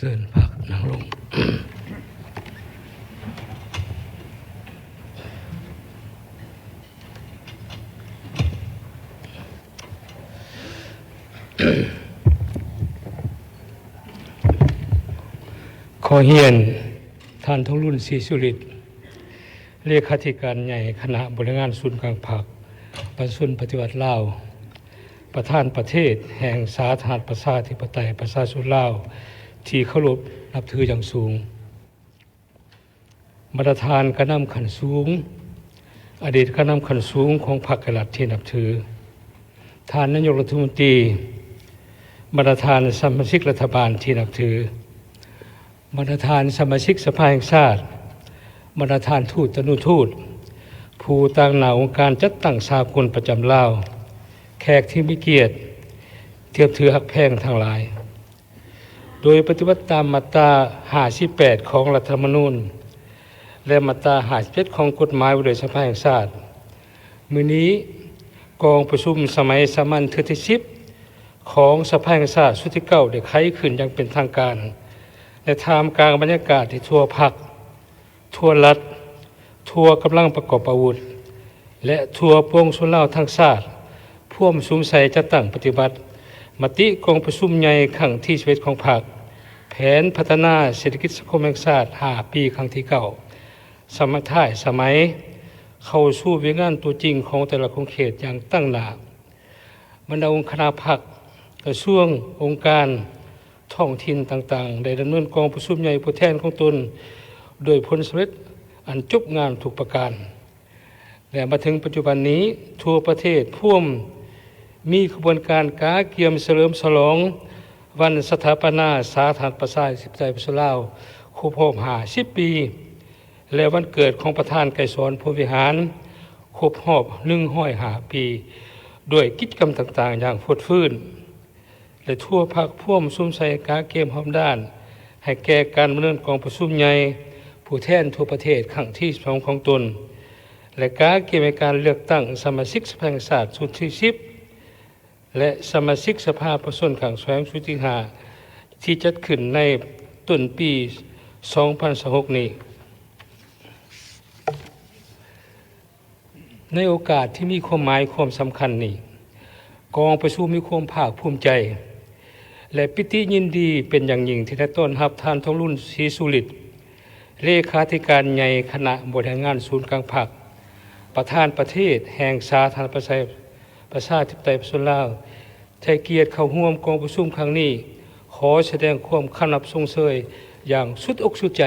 ชิญพักนั่งลง ขอเฮียนท่านทองรุ่นศรีสุริตเลขาธิการใหญ่คณะบริหารศูนย์กลางภาคประชาชนปฏิวัติลาวประธานประเทศแห่งสาธารณรัฐประชาธิปไตยประชาชนลาวที่เคารพนับถืออย่างสูงประธานคณะขั้นสูงอดีตคณะขั้นสูงของพรรคกษัตริย์ที่นับถือท่านนายกรัฐมนตรีประธานสมาชิกรัฐบาลที่นับถือประธานสมาชิกสภาแห่งชาติประธานทูตนุทูตผู้ต่างหน้าองค์การจัดตั้งสากลประจำลาวแขกที่มีเกียรติเทียบถือหักแพงทั้งหลายโดยปฏิบัติตามมาตรา58ของรัฐธรรมนูญและมาตรา57ของกฎหมายว่าโดยสภาแห่งชาติมื้อนี้กองประชุมสมัยสามัญเทื่อที่10ของสภาแห่งชาติสุดที่9ได้ไขขึ้นอย่างเป็นทางการและท่ามกลางบรรยากาศที่ทั่วพรรคทั่วรัฐทั่วกำลังประกอบอาวุธและทั่วปวงชนลาวทั้งชาติพ่วมสุมใส่จะตั้งปฏิบัติมติกองประชุมใหญ่ครั้งที่11ของพรรคแผนพัฒนาเศรษฐกิจสังคมแห่งชาติ5ปีครั้งที่9สมัยท้ายสมัยเข้าสู่วิงานตัวจริงของแต่ละโครงเขตอย่างตั้งหน้าบรรดาองค์คณะพรรคกระทรวงองค์การท้องถิ่นต่างๆได้ดำเนินกองประชุมใหญ่ผู้แทนของตนโดยผลสำเร็จอันจบงานทุกประการและมาถึงปัจจุบันนี้ทั่วประเทศพ่วมมีขบวนการกาเกียมเฉลิมฉลองวันสถาปนาสาธารณรัฐประชาธิปไตยประชาชนลาวครบรอบ50 ปีและวันเกิดของประธานไกรสอนพรหมวิหารครบรอบ105 ปีด้วยกิจกรรมต่างๆอย่างฟดฟื้นและทั่วภาคพ่วมซุ่มใส่กาเกมพร้อมด้านให้แก่การดำเนินกองประชุมใหญ่ผู้แทนทั่วประเทศครั้งที่2ของตนและกาเกมในการเลือกตั้งสมาชิกสภาแห่งชาติชุดที่10และสมาชิกสภาประชาชนครั้งชุดที่5ที่จัดขึ้นในต้นปี2026นี้ในโอกาสที่มีความหมายความสำคัญนี้กองประชุมมีความภาคภูมิใจและปิติยินดีเป็นอย่างยิ่งที่ได้ต้อนรับท่านทองรุ่นศรีสุริตเลขาธิการใหญ่คณะบริหารงานศูนย์กลางภาคประธานประเทศแห่งสาธารณรัฐประชาธิปไตยประชาชนลาวให้เกียรติเข้าร่วมกองประชุมครั้งนี้ขอแสดงความเคารพทรงเชยอย่างสุดอกสุดใจ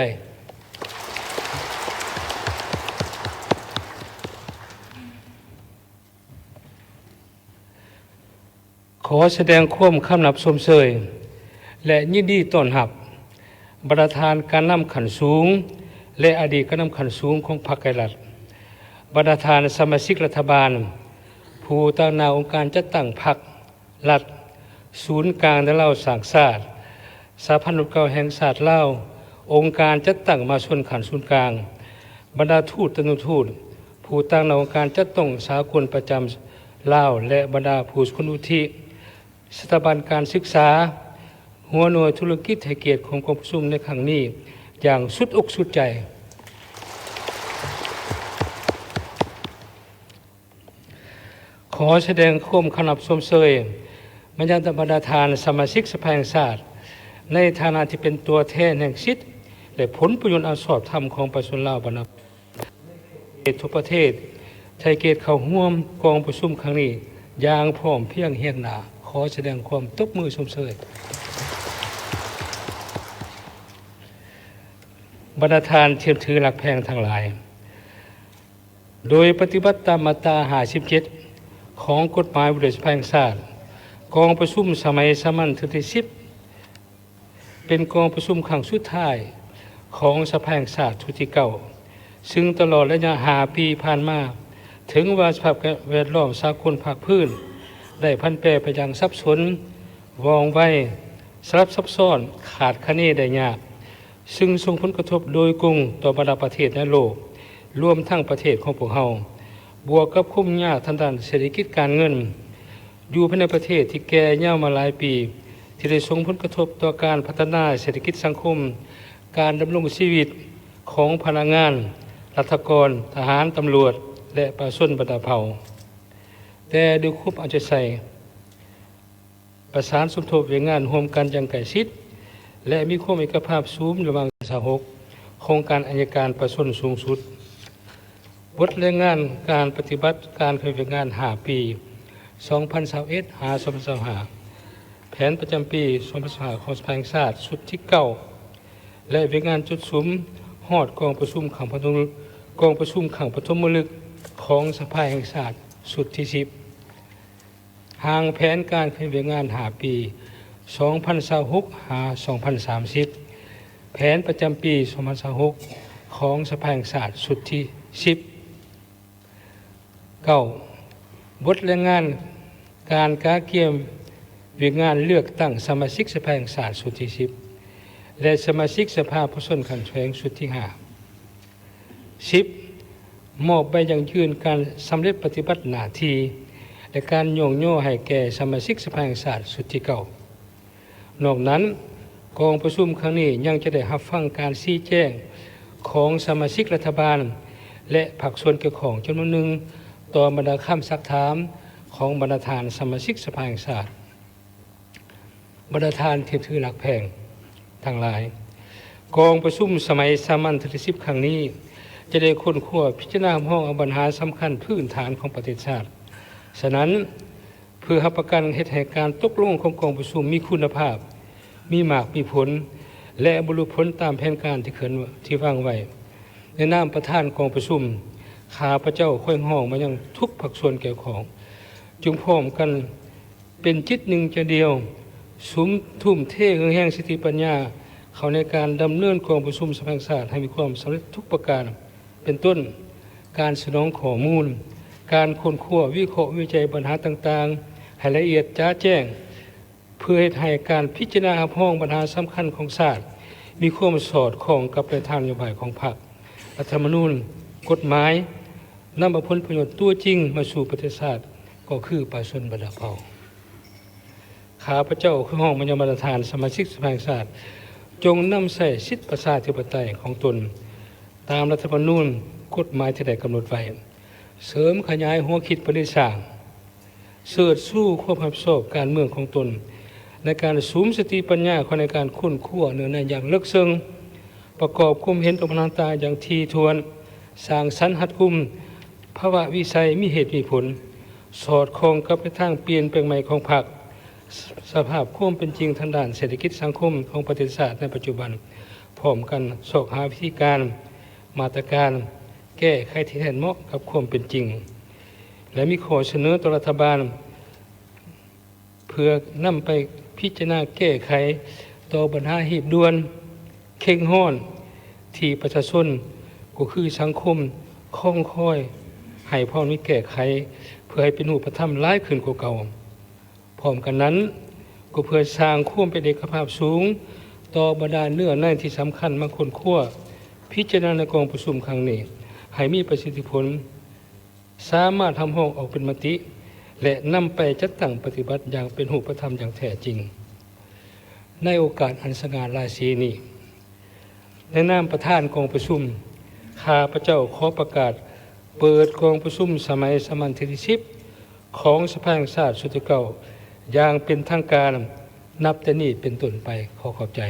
ขอแสดงความคำนับชมเชยและยินดีต้อนรับประธานการนำขั้นสูงและอดีตการนำขั้นสูงของพรรคไกรรัฐประธานสมาชิกรัฐบาลผู้ตั้งหน้าองค์การจัดตั้งพรรครัฐศูนย์กลางและเล่าสร้างชาติสหพันธ์แห่งชาติลาวองค์การจัดตั้งมาชนขันศูนย์กลางบรรดาทูตนุทูตผู้ตั้งหน้าองค์การจัดตั้งสากลประจำลาวและบรรดาผู้คุณวุฒิสถาบันการศึกษาหัวหน่วยธุรกิจให้เกียรติของกองประชุมในครั้งนี้อย่างสุดอกสุดใจขอแสดงความเคารพชมเชยมายังบรรดาทานสมาชิกสภาแห่งชาติในฐานะที่เป็นตัวแทนแห่งสิทธิและผลประโยชน์อันชอบธรรมของประชาชนลาวบรรดาทุกประเทศไทยเกียรติเข้าร่วมกองประชุมครั้งนี้อย่างพร้อมเพียงเฮียงหน้าขอแสดงความตบมือชมเชยบรรดาทานเทียมถือหลักแพงทั้งหลายโดยปฏิบัติตามมาตรา57ของกฎหมายว่าโดยสภาแห่งชาติกองประชุมสมัยสามัญที่10เป็นกองประชุมครั้งสุดท้ายของสภาแห่งชาติชุดที่9ซึ่งตลอดระยะ5 ปีผ่านมาถึงว่าสภาพแวดล้อมสากลภาคพื้นได้พันแปรไปอย่างซับซ้อนวองไว้สลับซับซ้อนขาดคะเนได้ยากซึ่งส่งผลกระทบโดยกงต่อบรรดาประเทศในโลกรวมทั้งประเทศของพวกเราบวกกับคุ้มยากทางด้านเศรษฐกิจการเงินอยู่ภายในประเทศที่แก่ยาวมาหลายปี ที่ได้ส่งผลกระทบต่อการพัฒนาเศรษฐกิจสังคมการดำรงชีวิตของพนักงานรัฐกรทหารตำรวจและประชาชนบรรดาเผ่าแต่ด้วยความเอาใจใส่ประสานสมทบแรงงานร่วมกันอย่างใกล้ชิดและมีความเอกภาพสูงระหว่างสหกโครงการอัยการประชาชนสูงสุดบทแรงงานการปฏิบัติการเคยแรงงาน5 ปี 2021 หา 2025 แผนประจำปี 2025 ของสภาแห่งชาติสุดที่ 9 และแรงงานจุดสุมฮอดกองประชุมขังปฐมฤกษ์ของสภาแห่งชาติสุดที่ 10 ห่างแผนการเคยแรงงาน5 ปี 2026 หา 2030 แผนประจำปี 2026 ของสภาแห่งชาติสุดที่ 10 9. บทแรงงานการกาเกียมแรงงานเลือกตั้งสมาชิกสภาแห่งชาติสุดที่ 10 และสมาชิกสภาผู้แทนขันแขวงสุดที่ 5 10. มอบใบยังยืนการสำเร็จปฏิบัติหน้าที่และการโยงโย่ให้แก่สมาชิกสภาแห่งชาติสุดที่ 9 นอกนั้นกองประชุมครั้งนี้ยังจะได้รับฟังการชี้แจงของสมาชิกรัฐบาลและภาคส่วนเกี่ยวข้องจำนวนหนึ่งต่อบรรดาคำซักถามของบรรดาทานสมาชิกสภาแห่งชาติบรรดาทานที่ถือหลักแพงทั้งหลายกองประชุมสมัยสามัญที่10ครั้งนี้จะได้ค้นคว้าพิจารณาห้องเอาปัญหาสำคัญพื้นฐานของประเทศชาติฉะนั้นเพื่อรับประกันเหตุการณ์ตกลงของกองประชุมมีคุณภาพมีมากมีผลและบรรลุผลตามแผนการที่วางไว้ในนามประธานกองประชุมข้าพเจ้าค่อยห้องมายังทุกภาคส่วนเกี่ยวข้องจึงพร้อมกันเป็นจิตหนึ่งใจเดียวสุมทุ่มเทแห่งสติปัญญาเข้าในการดำเนินกองประชุมสภาแห่งชาติให้มีความสำเร็จทุกประการเป็นต้นการสนองข้อมูลการค้นคว้าวิเคราะห์วิจัยปัญหาต่างๆให้ละเอียดจ้าแจ้งเพื่อให้การพิจารณาห้องปัญหาสำคัญของชาติมีความสอดคล้องกับแนวทางนโยบายของพรรครัฐธรรมนูญกฎหมายนำเอาผลประโยชน์ตัวจริงมาสู่ประเทศชาติก็คือประชาชนบรรดาเผ่าข้าพเจ้าคือห้องบรรยาบรรทานสมาชิกสภาแห่งชาติจงนำใส่สิทธิประชาธิปไตยของตนตามรัฐธรรมนูญกฎหมายที่ได้กำหนดไว้เสริมขยายหัวคิดประดิษฐ์เสิร์ชสู้ความรับผิดชอบการเมืองของตนในการสูมสติปัญญาในการค้นคว้าเนื้อในอย่างลึกซึ้งประกอบความเห็นตรงต่างๆอย่างทีทวนสร้างสรรค์หัดกุมภาวะวิสัยมีเหตุมีผลสอดคล้องกับในทางเปลี่ยนแปลงใหม่ของพรรคสภาพความเป็นจริงทางด้านเศรษฐกิจสังคมของประเทศชาติในปัจจุบันพร้อมกันสอบหาวิธีการมาตรการแก้ไขที่แทนเหมาะกับความเป็นจริงและมีข้อเสนอต่อรัฐบาลเพื่อนำไปพิจารณาแก้ไขต่อปัญหาหีบด่วนเข่งห้อนที่ประชาชนก็คือสังคมคล่องค่อยให้พ่อนี้แก้ไขเพื่อให้เป็นรูปธรรมร้ายขึ้นกว่าเก่าพร้อมกันนั้นก็เพื่อสร้างความเป็นเอกภาพสูงต่อบรรดาเนื้อในที่สำคัญมาคนขั้วพิจารณาในกองประชุมครั้งนี้ให้มีประสิทธิผลสามารถทำห้องออกเป็นมติและนำไปจัดตั้งปฏิบัติอย่างเป็นรูปธรรมอย่างแท้จริงในโอกาสอันสง่าราศีนี้ในนามประธานกองประชุมข้าพเจ้าขอประกาศเปิดกองประชุมสมัยสามัญที่10ของสภาแห่งชาติสุดที่ 9อย่างเป็นทางการนับแต่นี้เป็นต้นไปขอขอบใจ